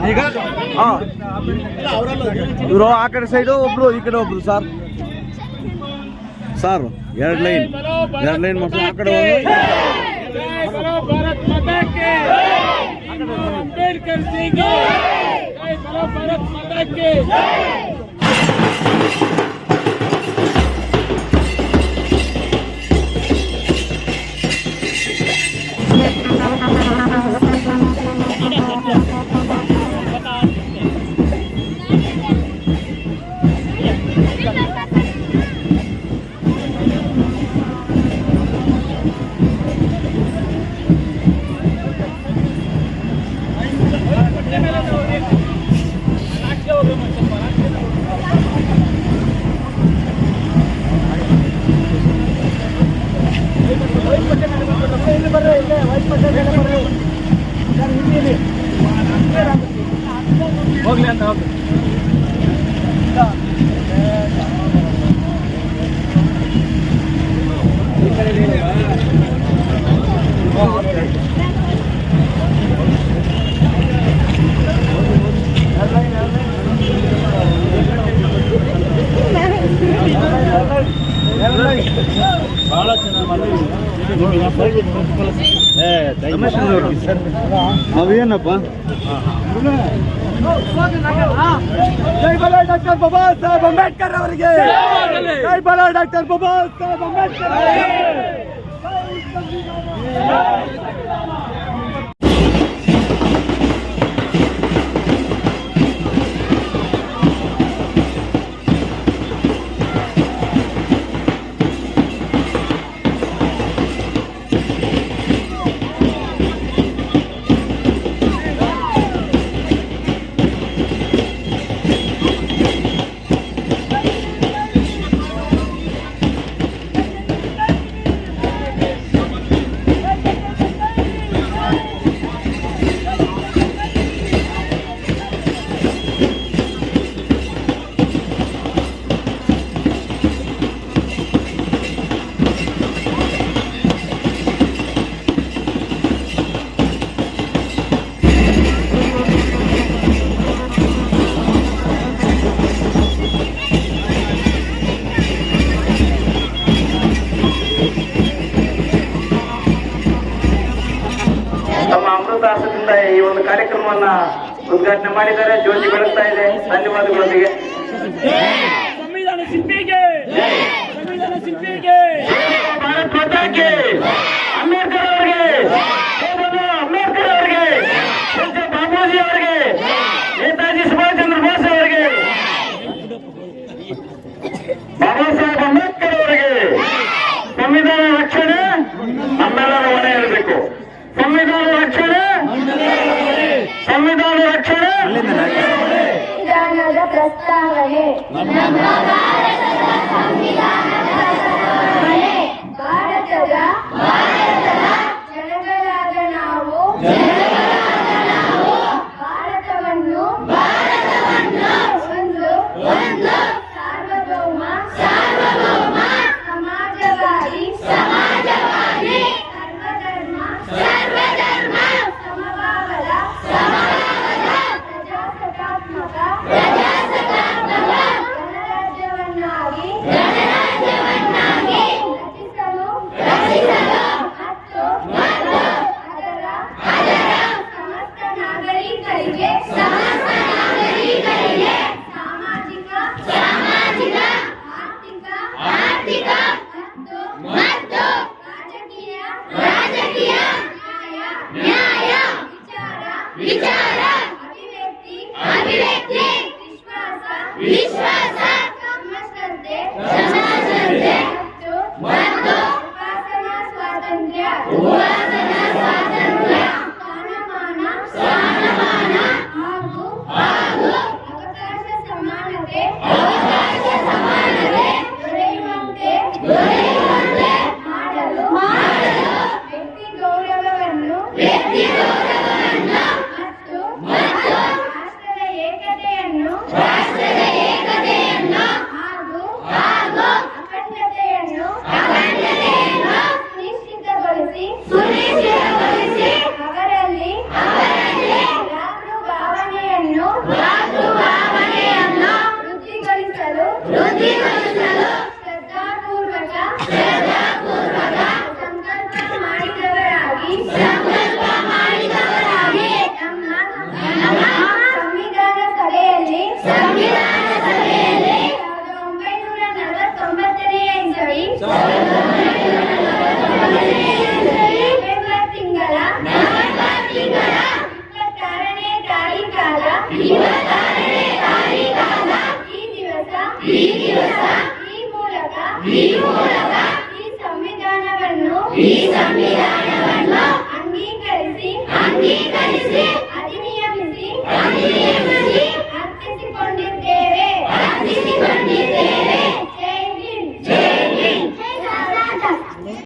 ಈಗ ಇವರು ಆ ಕಡೆ ಸೈಡು ಒಬ್ರು ಈ ಕಡೆ ಒಬ್ರು ಸರ್ ಸರ್ ಎರಡು ಲೈನ್ ಮಾಡ್ತಾರೆ ಆ ಕಡೆ ಅಂಬೇಡ್ಕರ್ ಹೋಗ್ಲಿ ಅಂತ ಹೋಗ್ಲಿ ಬಹಳ ಚೆನ್ನಾಗಿ ಅವೇನಪ್ಪ ಜೈ ಬಲೋ ಡಾಕ್ಟರ್ ಬಾಬಾ ಸಾಹೇಬ್ ಅಂಬೇಡ್ಕರ್ ಅವರಿಗೆ ಜೈ ಬಲೋ ಡಾಕ್ಟರ್ ಬಾಬಾ ಸಾಹೇಬ್ ಅಂಬೇಡ್ಕರ್ ಅಮೃತಾಸದಿಂದ ಈ ಒಂದು ಕಾರ್ಯಕ್ರಮವನ್ನ ಉದ್ಘಾಟನೆ ಮಾಡಿದ್ದಾರೆ. ಜ್ಯೋತಿ ಬೆಳಗ್ತಾ ಇದೆ. ಧನ್ಯವಾದಗಳೊಂದಿಗೆ ಸಂವಿಧಾನ ಶಿಲ್ಪಿಗೆ ಭಾರತ್ ಮಾತಾಕ್ಕೆ ಅಂಬೇಡ್ಕರ್ ಅವರಿಗೆ, ಅಂಬೇಡ್ಕರ್ ಅವರಿಗೆ, ಬಾಬೂಜಿ ಅವರಿಗೆ, ನೇತಾಜಿ ಸುಭಾಷ್ ಚಂದ್ರ ಬೋಸ್ ಅವರಿಗೆ, ಬಾಬಾ ಸಾಹೇಬ್ ಅಂಬೇಡ್ಕರ್ ಅವರಿಗೆ ಸಂವಿಧಾನ ರಕ್ಷಣೆ ನಮ್ಮೆಲ್ಲರ ಹೊಣೆ ಇರಬೇಕು. ಸಂವಿಧಾನ ರಕ್ಷಣೆ ಸಂವಿಧಾನದ ಪ್ರಸ್ತಾವನೆ ಈ ದಿವಸ ಈ ಮೂಲಕ ಈ ಸಂವಿಧಾನವನ್ನು ಅಂಗೀಕರಿಸಿ ಅಧಿನಿಯಮಿಸಿ